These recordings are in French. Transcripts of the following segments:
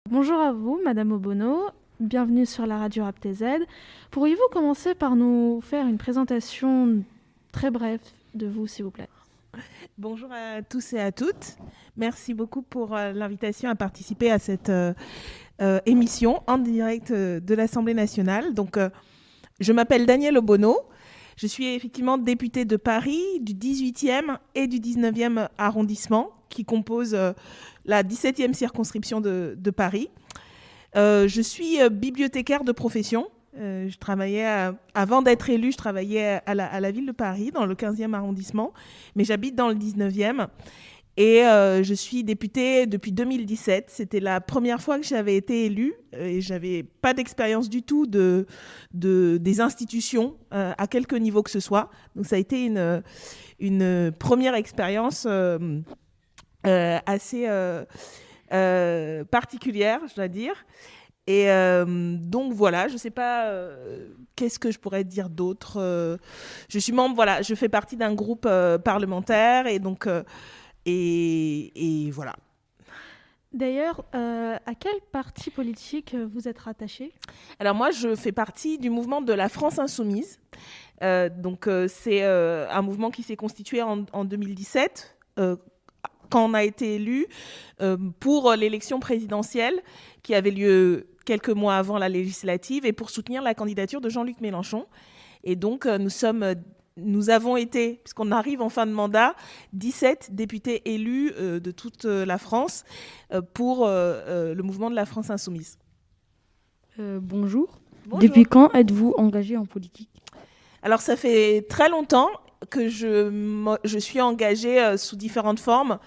Bonjour à vous, Madame Obono. Bienvenue sur la radio Rap TZ. Pourriez-vous commencer par nous faire une présentation très brève de vous, s'il vous plaît? Bonjour à tous et à toutes. Merci beaucoup pour l'invitation à participer à cette émission en direct de l'Assemblée nationale. Je m'appelle Danielle Obono. Je suis effectivement députée de Paris, du 18e et du 19e arrondissement, qui composent la 17e circonscription de Paris. Je suis bibliothécaire de profession. Je travaillais, avant d'être élue, je travaillais à la ville de Paris, dans le 15e arrondissement, mais j'habite dans le 19e. Et je suis députée depuis 2017. C'était la première fois que j'avais été élue et j'avais pas d'expérience du tout des institutions à quelque niveau que ce soit. Donc ça a été une première expérience assez particulière, je dois dire. Et donc voilà, je ne sais pas qu'est-ce que je pourrais dire d'autre. Je suis membre, voilà, je fais partie d'un groupe parlementaire et voilà. D'ailleurs, à quel parti politique vous êtes rattaché? Alors moi, je fais partie du mouvement de la France Insoumise. C'est un mouvement qui s'est constitué en 2017. Quand on a été élu pour l'élection présidentielle qui avait lieu quelques mois avant la législative et pour soutenir la candidature de Jean-Luc Mélenchon. Et donc, nous avons été, puisqu'on arrive en fin de mandat, 17 députés élus de toute la France pour le mouvement de la France Insoumise. Bonjour. Bonjour. Depuis quand êtes-vous engagé en politique? Alors, ça fait très longtemps que je suis engagée sous différentes formes.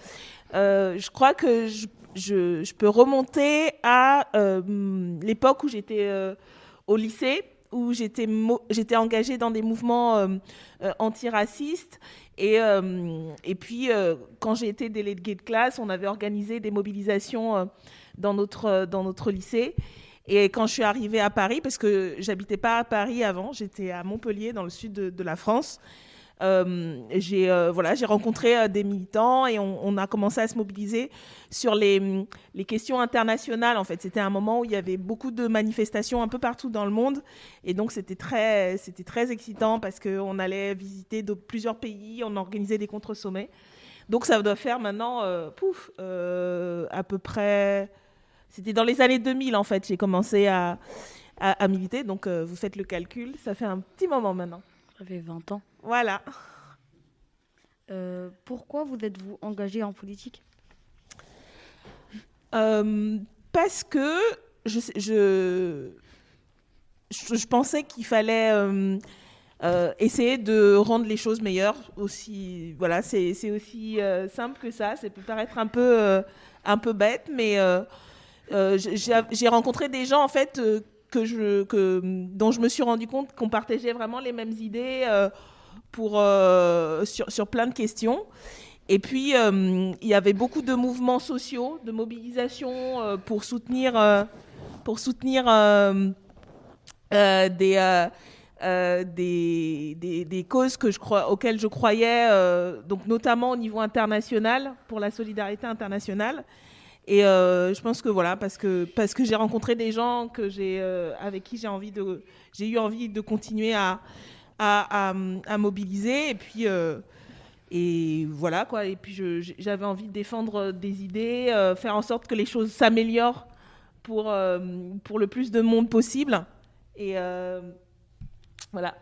Je crois que je peux remonter à l'époque où j'étais au lycée, où j'étais engagée dans des mouvements antiracistes. Et puis, quand j'ai été déléguée de classe, on avait organisé des mobilisations dans notre lycée. Et quand je suis arrivée à Paris, parce que j'habitais pas à Paris avant, j'étais à Montpellier, dans le sud de la France, j'ai rencontré des militants et on a commencé à se mobiliser sur les questions internationales. En fait, c'était un moment où il y avait beaucoup de manifestations un peu partout dans le monde et donc c'était très excitant parce qu'on allait visiter plusieurs pays, on organisait des contre-sommets. Donc ça doit faire maintenant à peu près, c'était dans les années 2000 en fait, j'ai commencé à militer. Donc vous faites le calcul, ça fait un petit moment maintenant. Ça fait 20 ans. Voilà. Pourquoi vous êtes-vous engagé en politique? Parce que je pensais qu'il fallait essayer de rendre les choses meilleures. Aussi, voilà, c'est aussi simple que ça. Ça peut paraître un peu bête, mais j'ai rencontré des gens en fait dont je me suis rendu compte qu'on partageait vraiment les mêmes idées sur plein de questions. Et puis, il y avait beaucoup de mouvements sociaux, de mobilisation pour soutenir des causes auxquelles je croyais, donc notamment au niveau international, pour la solidarité internationale. Et je pense que voilà, parce que j'ai rencontré des gens avec qui j'ai eu envie de continuer à mobiliser. Et voilà quoi. Et puis j'avais envie de défendre des idées, faire en sorte que les choses s'améliorent pour le plus de monde possible. Et voilà.